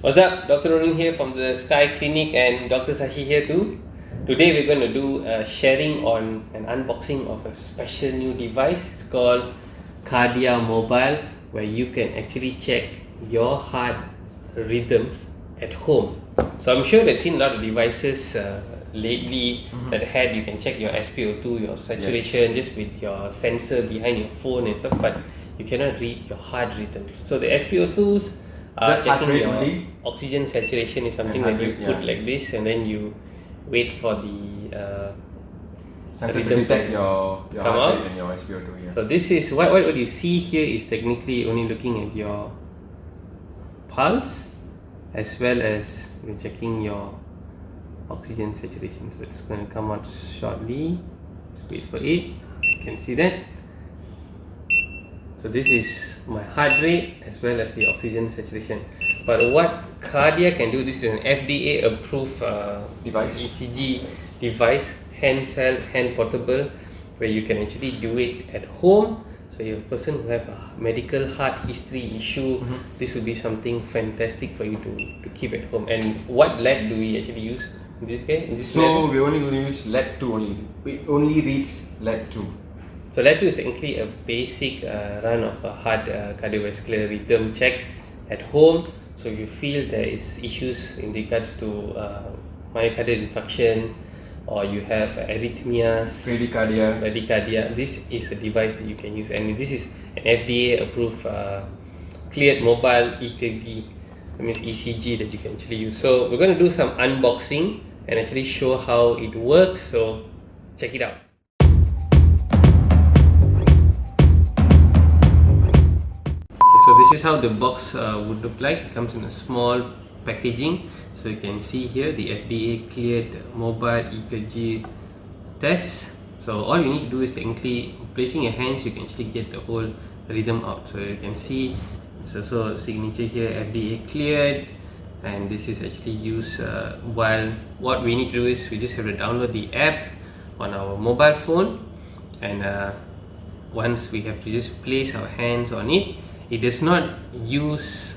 What's up? Dr. Ronin here from the Sky Clinic and Dr. Sashi here too. Today we're going to do a sharing on an unboxing of a special new device. It's called Kardiamobile, where you can actually check your heart rhythms at home. So I'm sure they've seen a lot of devices lately that had you can check your SpO2, your saturation just with your sensor behind your phone and stuff, but you cannot read your heart rhythms. So the SpO2s just heart checking rate your only. oxygen saturation is something that you put like this, and then you wait for the sensor to detect your heart rate and your SpO2. Yeah. So this is what you see here is technically only looking at your pulse as well as we're checking your oxygen saturation. So it's going to come out shortly. Let's wait for it. You can see that. So this is my heart rate as well as the oxygen saturation. But what Kardia can do, this is an FDA approved Device. ECG device, handheld, hand portable, where you can actually do it at home. So if a person who have a medical heart history issue, this would be something fantastic for you to keep at home. And what LED do we actually use in this case? So we're only going to use LED 2 only. It only reads LED 2. So LED 2 is technically a basic run of a heart cardiovascular rhythm check at home. So if you feel there is issues in regards to myocardial infarction, or you have arrhythmias, bradycardia, this is a device that you can use, and this is an FDA approved cleared mobile EKG, that means ECG that you can actually use. So we're going to do some unboxing and actually show how it works, so check it out. So this is how the box would look like. It comes in a small packaging. So you can see here the FDA cleared mobile EKG test. So all you need to do is technically placing your hands, you can actually get the whole rhythm out. So you can see there's also a signature here, FDA cleared, and this is actually used while what we need to do is we just have to download the app on our mobile phone, and once we have to just place our hands on it. It does not use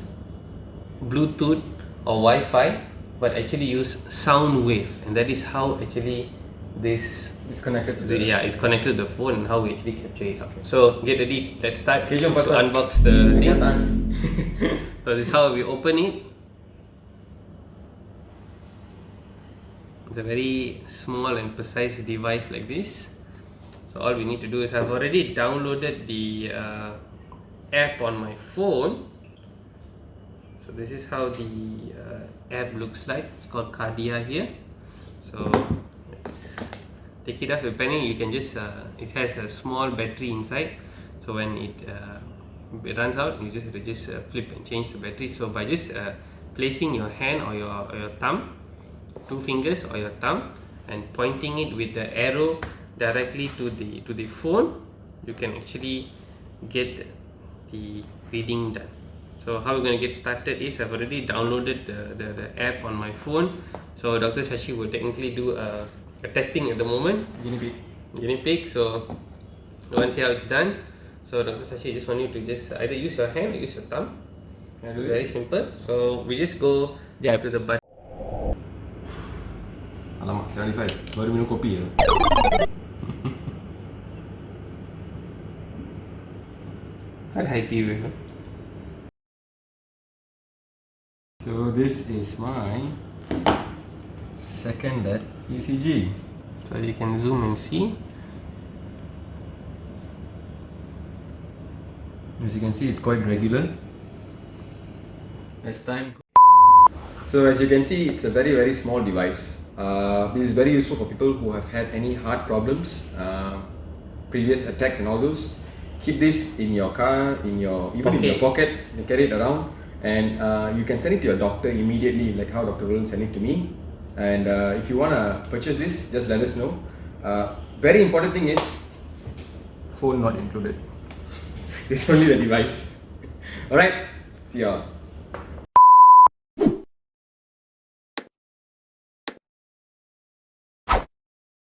Bluetooth or Wi-Fi, but actually use sound wave, and that is how actually this is connected to the it's connected to the phone and how we actually capture it. Okay. So get ready, let's start to first. unbox the thing. So this is how we open it. It's a very small and precise device like this. So all we need to do is I've already downloaded the app on my phone. So this is how the app looks like. It's called KLIA here. So let's take it off. Depending, you can just it has a small battery inside, so when it runs out, you just have to flip and change the battery. So by just placing your hand or your thumb, 2 fingers or your thumb, and pointing it with the arrow directly to the phone, you can actually get the reading done. So how we're going to get started is I've already downloaded the app on my phone. So Dr. Sashi will technically do a testing at the moment. Guinea pig. So you want to see how it's done. So Dr. Sashi, I just want you to just either use your hand or use your thumb. It's very simple. So we just go to the button. Alamak, 75. Baru minum kopi ya. Quite high tea with. So this is my second LED ECG. So you can zoom and see. As you can see, it's quite regular as time. So as you can see, it's a very small device. This is very useful for people who have had any heart problems, previous attacks and all those. Keep this in your car, in your pocket, you carry it around, and you can send it to your doctor immediately, like how Dr. Roland sent it to me. And if you want to purchase this, just let us know. Very important thing is phone not included. It's only the device. Alright, see y'all.